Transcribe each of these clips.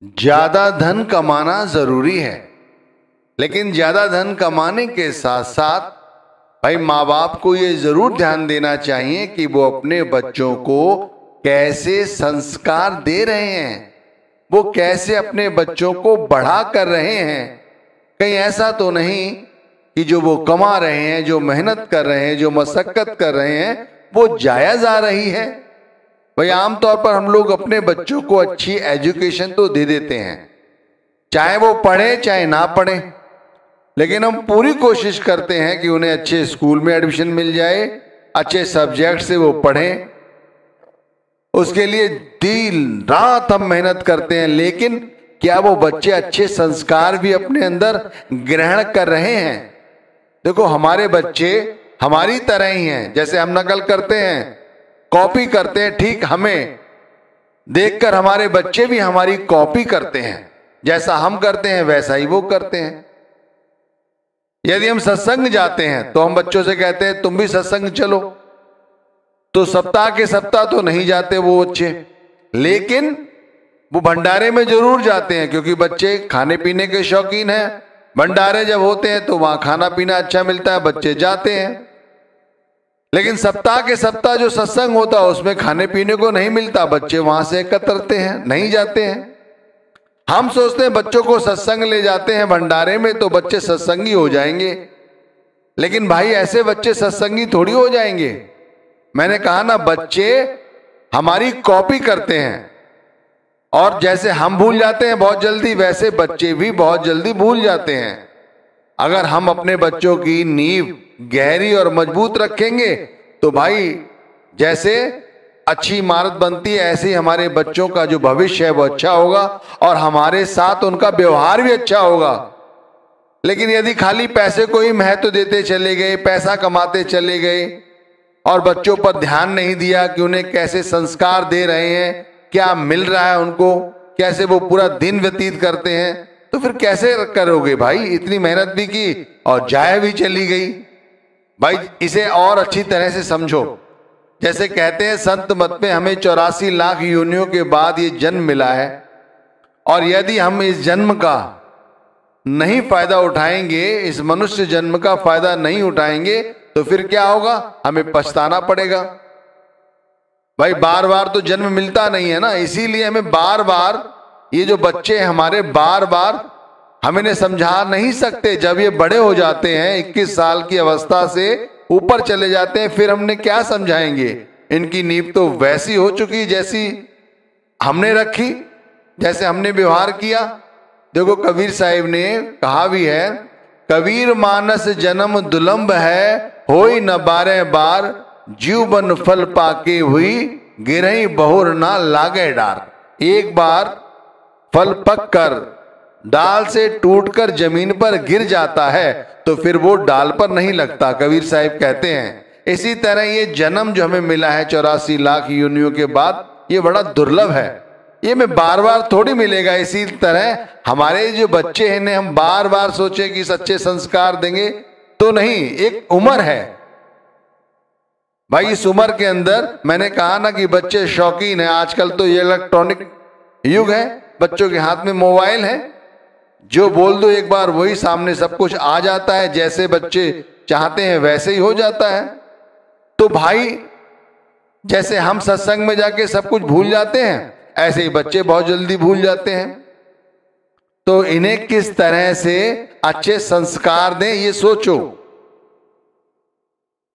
ज्यादा धन कमाना जरूरी है, लेकिन ज्यादा धन कमाने के साथ साथ भाई माँ बाप को ये जरूर ध्यान देना चाहिए कि वो अपने बच्चों को कैसे संस्कार दे रहे हैं, वो कैसे अपने बच्चों को बढ़ा कर रहे हैं। कहीं ऐसा तो नहीं कि जो वो कमा रहे हैं, जो मेहनत कर रहे हैं, जो मशक्कत कर रहे हैं, वो जाया जा रही है। भाई आमतौर पर हम लोग अपने बच्चों को अच्छी एजुकेशन तो दे देते हैं, चाहे वो पढ़े चाहे ना पढ़े, लेकिन हम पूरी कोशिश करते हैं कि उन्हें अच्छे स्कूल में एडमिशन मिल जाए, अच्छे सब्जेक्ट से वो पढ़ें, उसके लिए दिन रात हम मेहनत करते हैं। लेकिन क्या वो बच्चे अच्छे संस्कार भी अपने अंदर ग्रहण कर रहे हैं? देखो हमारे बच्चे हमारी तरह ही हैं। जैसे हम नकल करते हैं, कॉपी करते हैं, ठीक हमें देखकर हमारे बच्चे भी हमारी कॉपी करते हैं। जैसा हम करते हैं वैसा ही वो करते हैं। यदि हम सत्संग जाते हैं तो हम बच्चों से कहते हैं तुम भी सत्संग चलो, तो सप्ताह के सप्ताह तो नहीं जाते वो बच्चे, लेकिन वो भंडारे में जरूर जाते हैं, क्योंकि बच्चे खाने पीने के शौकीन हैं। भंडारे जब होते हैं तो वहां खाना पीना अच्छा मिलता है, बच्चे जाते हैं। लेकिन सप्ताह के सप्ताह जो सत्संग होता है उसमें खाने पीने को नहीं मिलता, बच्चे वहां से एकत्रते हैं, नहीं जाते हैं। हम सोचते हैं बच्चों को सत्संग ले जाते हैं भंडारे में तो बच्चे सत्संगी हो जाएंगे, लेकिन भाई ऐसे बच्चे सत्संगी थोड़ी हो जाएंगे। मैंने कहा ना, बच्चे हमारी कॉपी करते हैं, और जैसे हम भूल जाते हैं बहुत जल्दी, वैसे बच्चे भी बहुत जल्दी भूल जाते हैं। अगर हम अपने बच्चों की नींव गहरी और मजबूत रखेंगे तो भाई जैसे अच्छी इमारत बनती है, ऐसे ही हमारे बच्चों का जो भविष्य है वो अच्छा होगा, और हमारे साथ उनका व्यवहार भी अच्छा होगा। लेकिन यदि खाली पैसे को ही महत्व देते चले गए, पैसा कमाते चले गए, और बच्चों पर ध्यान नहीं दिया कि उन्हें कैसे संस्कार दे रहे हैं, क्या मिल रहा है उनको, कैसे वो पूरा दिन व्यतीत करते हैं, तो फिर कैसे करोगे भाई? इतनी मेहनत भी की और जाया भी चली गई। भाई इसे और अच्छी तरह से समझो। जैसे कहते हैं संत मत में हमें 84 लाख योनियों के बाद ये जन्म मिला है, और यदि हम इस जन्म का नहीं फायदा उठाएंगे, इस मनुष्य जन्म का फायदा नहीं उठाएंगे, तो फिर क्या होगा? हमें पछताना पड़ेगा। भाई बार बार तो जन्म मिलता नहीं है ना, इसीलिए हमें बार बार, ये जो बच्चे हैं हमारे, बार बार हम इन्हें समझा नहीं सकते। जब ये बड़े हो जाते हैं, 21 साल की अवस्था से ऊपर चले जाते हैं, फिर हमने क्या समझाएंगे? इनकी नींव तो वैसी हो चुकी जैसी हमने रखी, जैसे हमने व्यवहार किया। देखो कबीर साहिब ने कहा भी है, कबीर मानस जन्म दुलंभ है, होई न 12 बार, जीव बन फल पाके हुई, गिरही बहुर ना लागे डार। एक बार फल पक कर डाल से टूटकर जमीन पर गिर जाता है तो फिर वो डाल पर नहीं लगता, कबीर साहिब कहते हैं। इसी तरह ये जन्म जो हमें मिला है 84 लाख योनियों के बाद, ये बड़ा दुर्लभ है, ये हमें बार बार थोड़ी मिलेगा। इसी तरह हमारे जो बच्चे हैं, इन्हें हम बार बार सोचे कि सच्चे संस्कार देंगे तो नहीं, एक उम्र है भाई। इस उम्र के अंदर मैंने कहा ना कि बच्चे शौकीन हैं। आजकल तो ये इलेक्ट्रॉनिक युग है, बच्चों के हाथ में मोबाइल है, जो बोल दो एक बार वही सामने सब कुछ आ जाता है, जैसे बच्चे चाहते हैं वैसे ही हो जाता है। तो भाई जैसे हम सत्संग में जाके सब कुछ भूल जाते हैं, ऐसे ही बच्चे बहुत जल्दी भूल जाते हैं। तो इन्हें किस तरह से अच्छे संस्कार दें ये सोचो,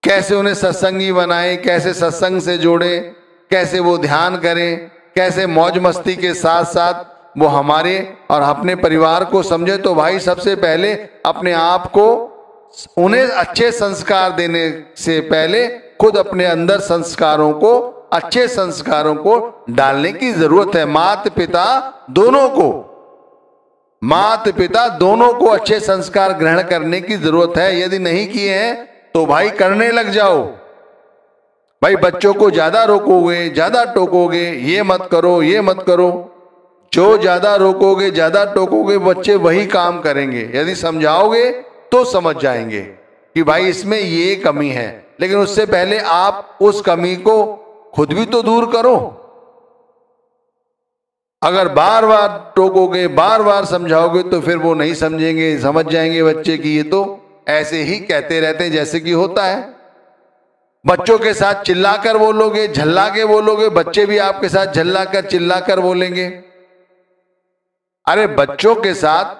कैसे उन्हें सत्संगी बनाएं, कैसे सत्संग से जोड़ें, कैसे वो ध्यान करें, कैसे मौज मस्ती के साथ साथ वो हमारे और अपने परिवार को समझे। तो भाई सबसे पहले अपने आप को, उन्हें अच्छे संस्कार देने से पहले खुद अपने अंदर संस्कारों को, अच्छे संस्कारों को डालने की जरूरत है। माता पिता दोनों को अच्छे संस्कार ग्रहण करने की जरूरत है। यदि नहीं किए हैं तो भाई करने लग जाओ। भाई बच्चों को ज्यादा रोकोगे, ज्यादा टोकोगे, ये मत करो, ये मत करो, जो ज्यादा रोकोगे, ज्यादा टोकोगे, बच्चे वही काम करेंगे। यदि समझाओगे तो समझ जाएंगे कि भाई इसमें ये कमी है, लेकिन उससे पहले आप उस कमी को खुद भी तो दूर करो। अगर बार बार टोकोगे, बार बार समझाओगे तो फिर वो नहीं समझेंगे, समझ जाएंगे बच्चे कि ये तो ऐसे ही कहते रहते हैं जैसे कि होता है। बच्चों के साथ चिल्लाकर बोलोगे, झल्ला के बोलोगे, बच्चे भी आपके साथ झल्लाकर चिल्लाकर बोलेंगे। अरे बच्चों के साथ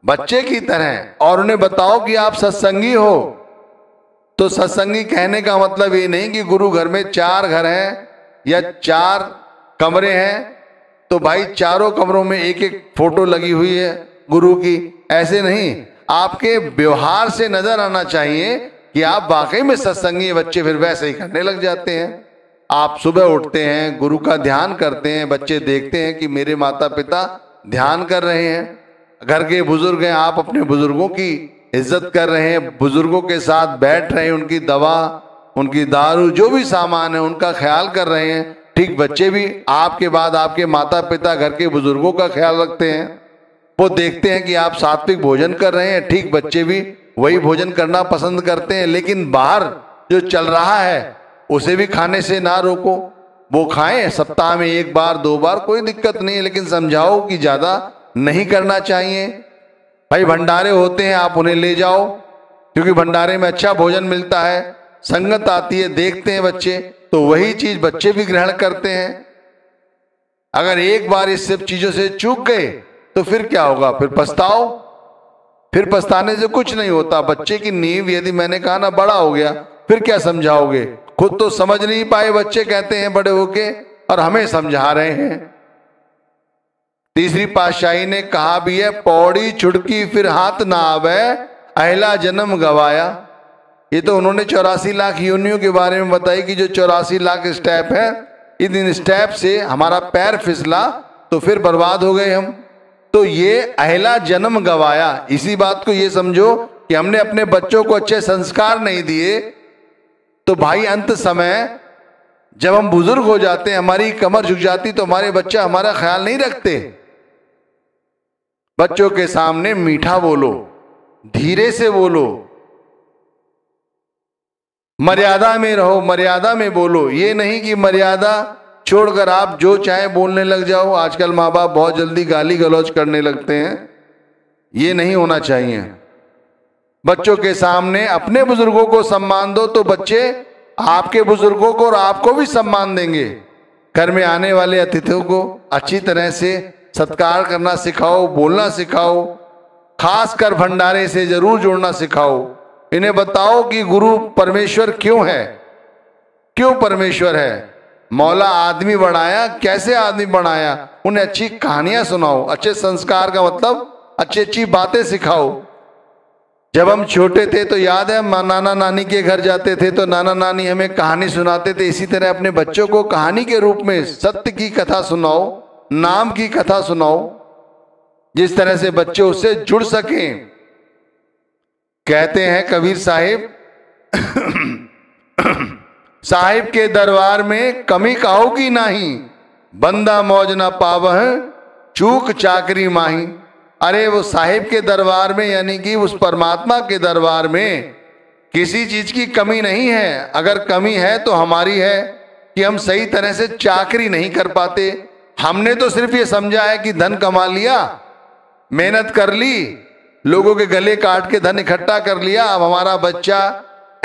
बच्चे की तरह और उन्हें बताओ कि आप सत्संगी हो। तो सत्संगी कहने का मतलब ये नहीं कि गुरु घर में 4 घर हैं या 4 कमरे हैं तो भाई चारों कमरों में एक एक फोटो लगी हुई है गुरु की, ऐसे नहीं। आपके व्यवहार से नजर आना चाहिए कि आप वाकई में सत्संगी। बच्चे फिर वैसे ही करने लग जाते हैं। आप सुबह उठते हैं, गुरु का ध्यान करते हैं, बच्चे देखते हैं कि मेरे माता पिता ध्यान कर रहे हैं, घर के बुजुर्ग हैं, आप अपने बुजुर्गों की इज्जत कर रहे हैं, बुजुर्गों के साथ बैठ रहे हैं, उनकी दवा, उनकी दारू, जो भी सामान है उनका ख्याल कर रहे हैं। ठीक बच्चे भी आपके बाद आपके माता पिता घर के बुजुर्गों का ख्याल रखते हैं। वो देखते हैं कि आप सात्विक भोजन कर रहे हैं, ठीक बच्चे भी वही भोजन करना पसंद करते हैं। लेकिन बाहर जो चल रहा है उसे भी खाने से ना रोको, वो खाएं सप्ताह में 1 बार 2 बार, कोई दिक्कत नहीं है, लेकिन समझाओ कि ज्यादा नहीं करना चाहिए। भाई भंडारे होते हैं, आप उन्हें ले जाओ क्योंकि भंडारे में अच्छा भोजन मिलता है, संगत आती है, देखते हैं बच्चे तो वही चीज बच्चे भी ग्रहण करते हैं। अगर एक बार इस सब चीजों से चूक गए तो फिर क्या होगा, फिर पछताओ। फिर पछताने से कुछ नहीं होता। बच्चे की नींव यदि मैंने कहा ना बड़ा हो गया, फिर क्या समझाओगे, खुद तो समझ नहीं पाए, बच्चे कहते हैं बड़े होके और हमें समझा रहे हैं। तीसरी पातशाही ने कहा भी है, पौड़ी छुड़की फिर हाथ ना आवे, अहला जन्म गवाया। ये तो उन्होंने 84 लाख योनियों के बारे में बताई कि जो 84 लाख स्टेप है, इन स्टेप से हमारा पैर फिसला तो फिर बर्बाद हो गए हम। तो ये अहला जन्म गवाया, इसी बात को ये समझो कि हमने अपने बच्चों को अच्छे संस्कार नहीं दिए तो भाई अंत समय जब हम बुजुर्ग हो जाते हैं, हमारी कमर झुक जाती तो हमारे बच्चे हमारा ख्याल नहीं रखते। बच्चों के सामने मीठा बोलो, धीरे से बोलो, मर्यादा में रहो, मर्यादा में बोलो। ये नहीं कि मर्यादा छोड़कर आप जो चाहे बोलने लग जाओ। आजकल माँ बाप बहुत जल्दी गाली गलौज करने लगते हैं, ये नहीं होना चाहिए। बच्चों के सामने अपने बुजुर्गों को सम्मान दो तो बच्चे आपके बुजुर्गों को और आपको भी सम्मान देंगे। घर में आने वाले अतिथियों को अच्छी तरह से सत्कार करना सिखाओ, बोलना सिखाओ, खासकर भंडारे से जरूर जोड़ना सिखाओ। इन्हें बताओ कि गुरु परमेश्वर क्यों है, क्यों परमेश्वर है, मौला आदमी बनाया, कैसे आदमी बनाया, उन्हें अच्छी कहानियां सुनाओ। अच्छे संस्कार का मतलब अच्छी अच्छी बातें सिखाओ। जब हम छोटे थे तो याद है, हम नाना नानी के घर जाते थे तो नाना नानी हमें कहानी सुनाते थे। इसी तरह अपने बच्चों को कहानी के रूप में सत्य की कथा सुनाओ, नाम की कथा सुनाओ, जिस तरह से बच्चे उससे जुड़ सकें। कहते हैं कबीर साहिब, साहिब के दरबार में कमी कहोगी नाही, बंदा मौज ना पावह चूक चाकरी माही। अरे वो साहिब के दरबार में यानी कि उस परमात्मा के दरबार में किसी चीज की कमी नहीं है। अगर कमी है तो हमारी है कि हम सही तरह से चाकरी नहीं कर पाते। हमने तो सिर्फ ये समझा है कि धन कमा लिया, मेहनत कर ली, लोगों के गले काट के धन इकट्ठा कर लिया, अब हमारा बच्चा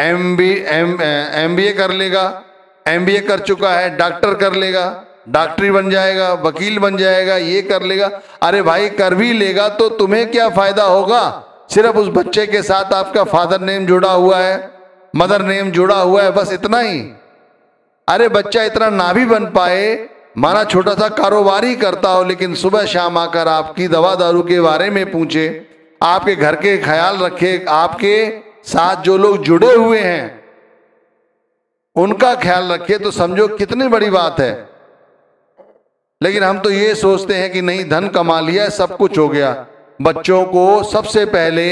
MBA कर लेगा, MBA कर चुका है, डॉक्टर कर लेगा, डॉक्टरी बन जाएगा, वकील बन जाएगा, ये कर लेगा। अरे भाई कर भी लेगा तो तुम्हें क्या फायदा होगा? सिर्फ उस बच्चे के साथ आपका फादर नेम जुड़ा हुआ है, मदर नेम जुड़ा हुआ है, बस इतना ही। अरे बच्चा इतना ना भी बन पाए, माना छोटा सा कारोबार ही करता हो, लेकिन सुबह शाम आकर आपकी दवा दारू के बारे में पूछे, आपके घर के ख्याल रखे, आपके साथ जो लोग जुड़े हुए हैं उनका ख्याल रखे, तो समझो कितनी बड़ी बात है। लेकिन हम तो ये सोचते हैं कि नहीं, धन कमा लिया, सब कुछ हो गया। बच्चों को सबसे पहले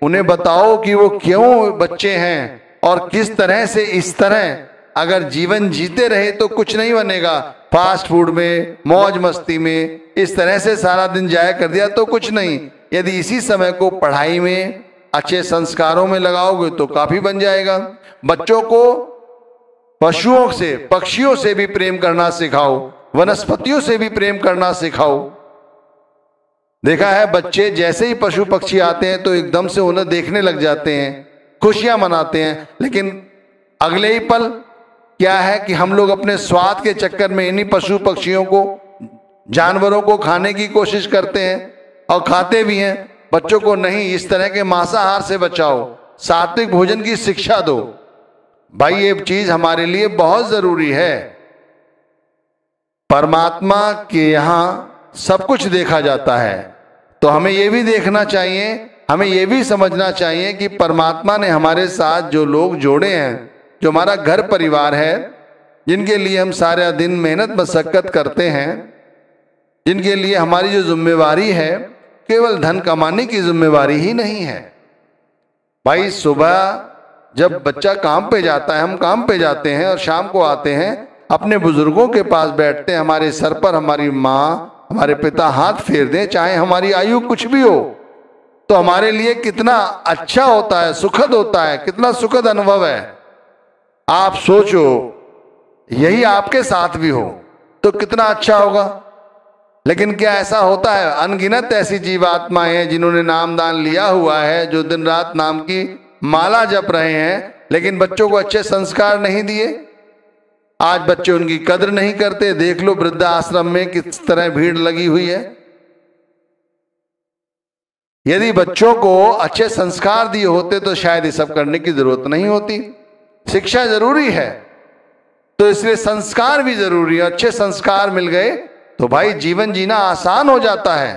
उन्हें बताओ कि वो क्यों बच्चे हैं और किस तरह से इस तरह अगर जीवन जीते रहे तो कुछ नहीं बनेगा। फास्ट फूड में, मौज मस्ती में इस तरह से सारा दिन जाया कर दिया तो कुछ नहीं। यदि इसी समय को पढ़ाई में, अच्छे संस्कारों में लगाओगे तो काफी बन जाएगा। बच्चों को पशुओं से, पक्षियों से भी प्रेम करना सिखाओ। वनस्पतियों से भी प्रेम करना सिखाओ। देखा है बच्चे जैसे ही पशु पक्षी आते हैं तो एकदम से उन्हें देखने लग जाते हैं, खुशियां मनाते हैं, लेकिन अगले ही पल क्या है कि हम लोग अपने स्वाद के चक्कर में इन्हीं पशु पक्षियों को, जानवरों को खाने की कोशिश करते हैं और खाते भी हैं। बच्चों को नहीं, इस तरह के मांसाहार से बचाओ, सात्विक भोजन की शिक्षा दो। भाई ये चीज हमारे लिए बहुत जरूरी है। परमात्मा के यहां सब कुछ देखा जाता है, तो हमें यह भी देखना चाहिए, हमें यह भी समझना चाहिए कि परमात्मा ने हमारे साथ जो लोग जोड़े हैं, जो हमारा घर परिवार है, जिनके लिए हम सारा दिन मेहनत मशक्कत करते हैं, जिनके लिए हमारी जो जिम्मेवारी है केवल धन कमाने की जिम्मेवारी ही नहीं है। भाई सुबह जब बच्चा काम पे जाता है, हम काम पे जाते हैं और शाम को आते हैं, अपने बुजुर्गों के पास बैठते हैं, हमारे सर पर हमारी माँ, हमारे पिता हाथ फेर दें, चाहे हमारी आयु कुछ भी हो, तो हमारे लिए कितना अच्छा होता है, सुखद होता है, कितना सुखद अनुभव है। आप सोचो यही आपके साथ भी हो तो कितना अच्छा होगा। लेकिन क्या ऐसा होता है? अनगिनत ऐसी जीवात्माएं हैं जिन्होंने नामदान लिया हुआ है, जो दिन रात नाम की माला जप रहे हैं, लेकिन बच्चों को अच्छे संस्कार नहीं दिए। आज बच्चे उनकी कद्र नहीं करते। देख लो वृद्धाश्रम में किस तरह भीड़ लगी हुई है। यदि बच्चों को अच्छे संस्कार दिए होते तो शायद ये सब करने की जरूरत नहीं होती। शिक्षा जरूरी है तो इसलिए संस्कार भी जरूरी है। अच्छे संस्कार मिल गए तो भाई जीवन जीना आसान हो जाता है।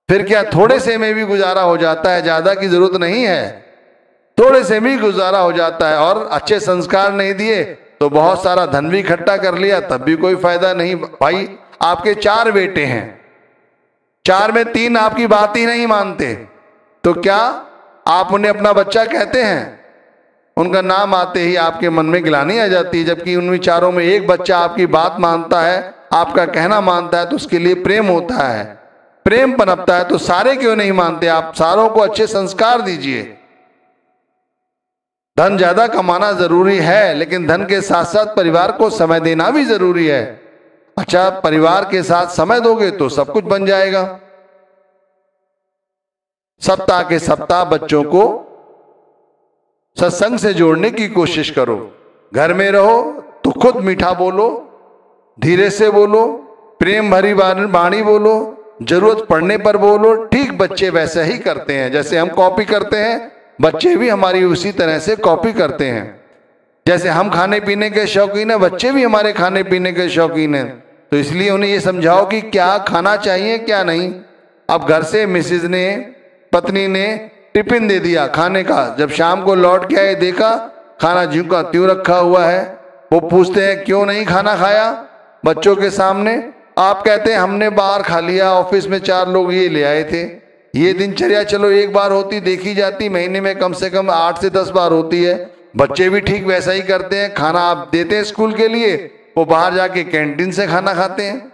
फिर क्या थोड़े से में भी गुजारा हो जाता है, ज्यादा की जरूरत नहीं है, थोड़े से भी गुजारा हो जाता है। और अच्छे संस्कार नहीं दिए तो बहुत सारा धन भी इकट्ठा कर लिया तब भी कोई फायदा नहीं। भाई आपके 4 बेटे हैं, 4 में 3 आपकी बात ही नहीं मानते, तो क्या आप उन्हें अपना बच्चा कहते हैं? उनका नाम आते ही आपके मन में गिलानी आ जाती है। जबकि उन चारों में एक बच्चा आपकी बात मानता है, आपका कहना मानता है, तो उसके लिए प्रेम होता है, प्रेम पनपता है। तो सारे क्यों नहीं मानते? आप सारों को अच्छे संस्कार दीजिए। धन ज्यादा कमाना जरूरी है, लेकिन धन के साथ साथ परिवार को समय देना भी जरूरी है। अच्छा परिवार के साथ समय दोगे तो सब कुछ बन जाएगा। सप्ताह के सप्ताह बच्चों को सत्संग से जोड़ने की कोशिश करो। घर में रहो तो खुद मीठा बोलो, धीरे से बोलो, प्रेम भरी वाणी बोलो, जरूरत पड़ने पर बोलो। ठीक बच्चे वैसे ही करते हैं, जैसे हम कॉपी करते हैं बच्चे भी हमारी उसी तरह से कॉपी करते हैं। जैसे हम खाने पीने के शौकीन हैं, बच्चे भी हमारे खाने पीने के शौकीन हैं। तो इसलिए उन्हें ये समझाओ कि क्या खाना चाहिए क्या नहीं। अब घर से मिसेज ने, पत्नी ने टिफिन दे दिया खाने का, जब शाम को लौट के आए देखा खाना ज्यों का त्यों रखा हुआ है। वो पूछते हैं क्यों नहीं खाना खाया बच्चों के सामने? आप कहते हैं हमने बाहर खा लिया, ऑफिस में 4 लोग ये ले आए थे। ये दिनचर्या चलो एक बार होती देखी जाती, महीने में कम से कम 8 से 10 बार होती है। बच्चे भी ठीक वैसा ही करते हैं। खाना आप देते हैं स्कूल के लिए, वो बाहर जाके कैंटीन से खाना खाते हैं,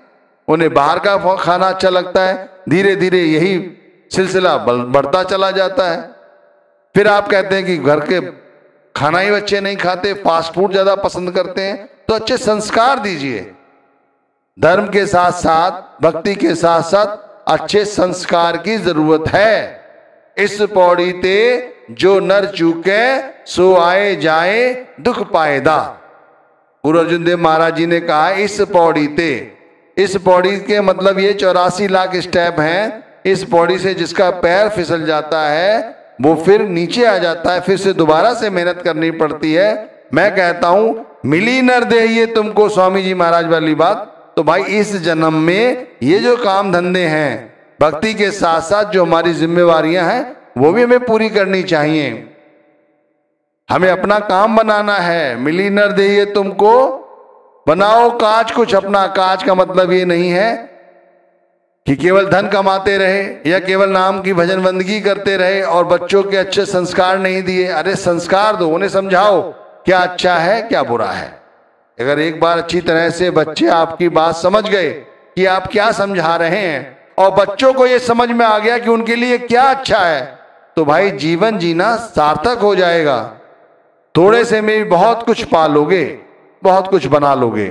उन्हें बाहर का खाना अच्छा लगता है। धीरे धीरे यही सिलसिला बढ़ता चला जाता है। फिर आप कहते हैं कि घर के खाना ही बच्चे नहीं खाते, फास्ट फूड ज्यादा पसंद करते हैं। तो अच्छे संस्कार दीजिए। धर्म के साथ साथ, भक्ति के साथ साथ अच्छे संस्कार की जरूरत है। इस पौड़ी ते जो नर चूके सो आए जाए दुख पाएदा। गुरु अर्जुन देव महाराज जी ने कहा इस पौड़ी ते, इस पौड़ी के मतलब ये 84 लाख स्टेप हैं। इस पौड़ी से जिसका पैर फिसल जाता है वो फिर नीचे आ जाता है, फिर से दोबारा से मेहनत करनी पड़ती है। मैं कहता हूं मिली नर दे ये तुमको, स्वामी जी महाराज वाली बात। तो भाई इस जन्म में ये जो काम धंधे हैं, भक्ति के साथ साथ जो हमारी जिम्मेवारियां हैं वो भी हमें पूरी करनी चाहिए। हमें अपना काम बनाना है। मिली नर दे ये तुमको, बनाओ काज कुछ अपना। काज का मतलब ये नहीं है कि केवल धन कमाते रहे या केवल नाम की भजन बंदगी करते रहे और बच्चों के अच्छे संस्कार नहीं दिए। अरे संस्कार दो, उन्हें समझाओ क्या अच्छा है क्या बुरा है। अगर एक बार अच्छी तरह से बच्चे आपकी बात समझ गए कि आप क्या समझा रहे हैं और बच्चों को ये समझ में आ गया कि उनके लिए क्या अच्छा है, तो भाई जीवन जीना सार्थक हो जाएगा। थोड़े से में भी बहुत कुछ पा लोगे, बहुत कुछ बना लोगे।